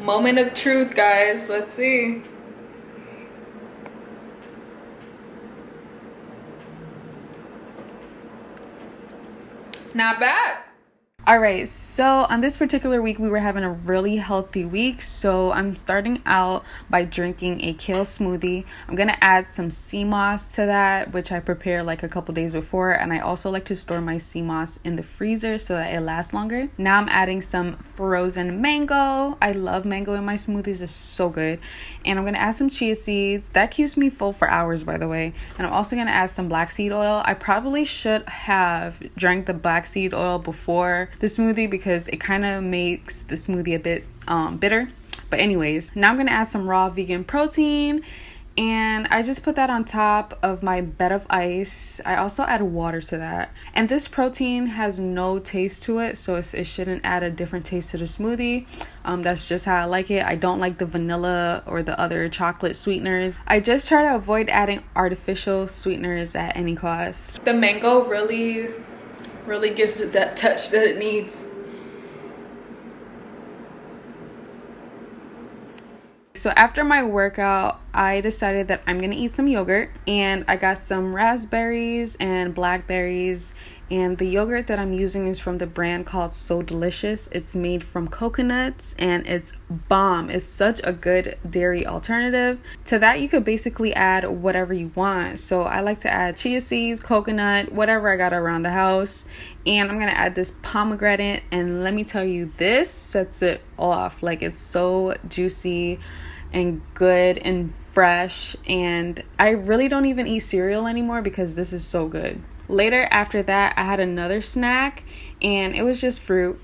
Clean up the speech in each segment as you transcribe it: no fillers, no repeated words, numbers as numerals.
Moment of truth, guys. Let's see. Not bad. All right, so on this particular week, we were having a really healthy week. So I'm starting out by drinking a kale smoothie. I'm going to add some sea moss to that, which I prepared like a couple days before. And I also like to store my sea moss in the freezer so that it lasts longer. Now I'm adding some frozen mango. I love mango in my smoothies. It's so good. And I'm going to add some chia seeds. That keeps me full for hours, by the way. And I'm also going to add some black seed oil. I probably should have drank the black seed oil before the smoothie because it kind of makes the smoothie a bit bitter. But anyways, now I'm going to add some raw vegan protein, and I just put that on top of my bed of ice. I also add water to that. And this protein has no taste to it, so it shouldn't add a different taste to the smoothie. That's just how I like it. I don't like the vanilla or the other chocolate sweeteners. I just try to avoid adding artificial sweeteners at any cost. The mango really gives it that touch that it needs. So after my workout, I decided that I'm gonna eat some yogurt, and I got some raspberries and blackberries, and the yogurt that I'm using is from the brand called So Delicious. It's made from coconuts and it's bomb. It's such a good dairy alternative. To that, you could basically add whatever you want. So I like to add chia seeds, coconut, whatever I got around the house. And I'm gonna add this pomegranate, and let me tell you, this sets it off. Like, it's so juicy and good and fresh, and I really don't even eat cereal anymore because this is so good. Later after that, I had another snack, and it was just fruit.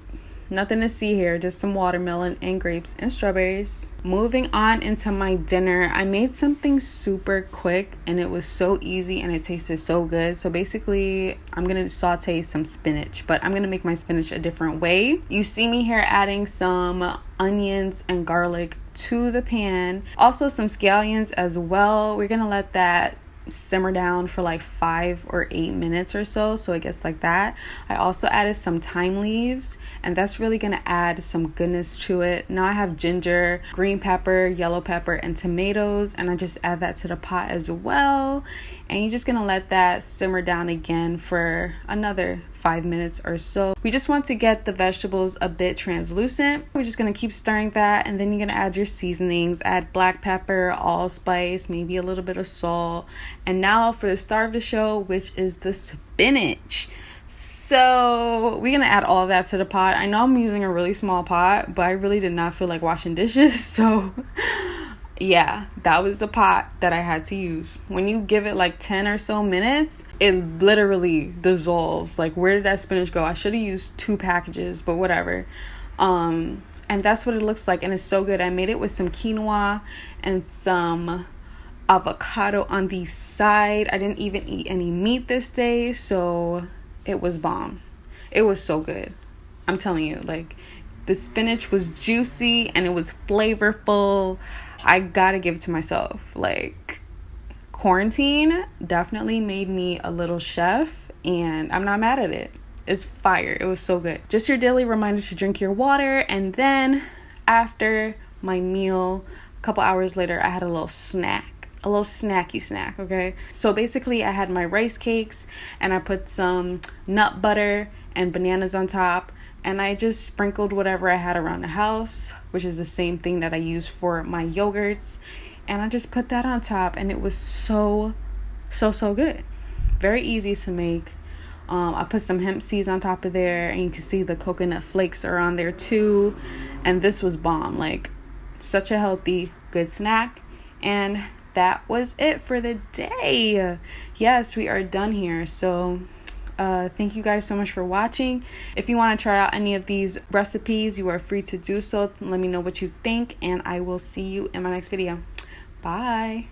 Nothing to see here, just some watermelon and grapes and strawberries. Moving on into my dinner, I made something super quick, and it was so easy and it tasted so good. So basically, I'm gonna saute some spinach, but I'm gonna make my spinach a different way. You see me here adding some onions and garlic to the pan. Also some scallions as well. We're gonna let that simmer down for like 5 or 8 minutes or so it gets like that. I also added some thyme leaves, and that's really gonna add some goodness to it. Now I have ginger, green pepper, yellow pepper, and tomatoes, and I just add that to the pot as well. And you're just gonna let that simmer down again for another 5 minutes or so. We just want to get the vegetables a bit translucent. We're just gonna keep stirring that, and then you're gonna add your seasonings. Add black pepper, allspice, maybe a little bit of salt. And now for the star of the show, which is the spinach. So we're gonna add all of that to the pot. I know I'm using a really small pot, but I really did not feel like washing dishes, so yeah, that was the pot that I had to use. When you give it like 10 or so minutes, it literally dissolves. Like, where did that spinach go? I should have used 2 packages, but whatever. And that's what it looks like, and it's so good. I made it with some quinoa and some avocado on the side. I didn't even eat any meat this day, so it was bomb. It was so good. I'm telling you, like, the spinach was juicy and it was flavorful. I gotta give it to myself. Like, quarantine definitely made me a little chef, and I'm not mad at it. It's fire. It was so good. Just your daily reminder to drink your water. And then after my meal, a couple hours later, I had a little snack. A little snacky snack, okay? So basically, I had my rice cakes, and I put some nut butter and bananas on top. And I just sprinkled whatever I had around the house, which is the same thing that I use for my yogurts. And I just put that on top, and it was so good. Very easy to make. I put some hemp seeds on top of there, and you can see the coconut flakes are on there too. And this was bomb. Like, such a healthy, good snack. And that was it for the day. Yes, we are done here. So thank you guys so much for watching. If you want to try out any of these recipes, you are free to do so. Let me know what you think, and I will see you in my next video. Bye.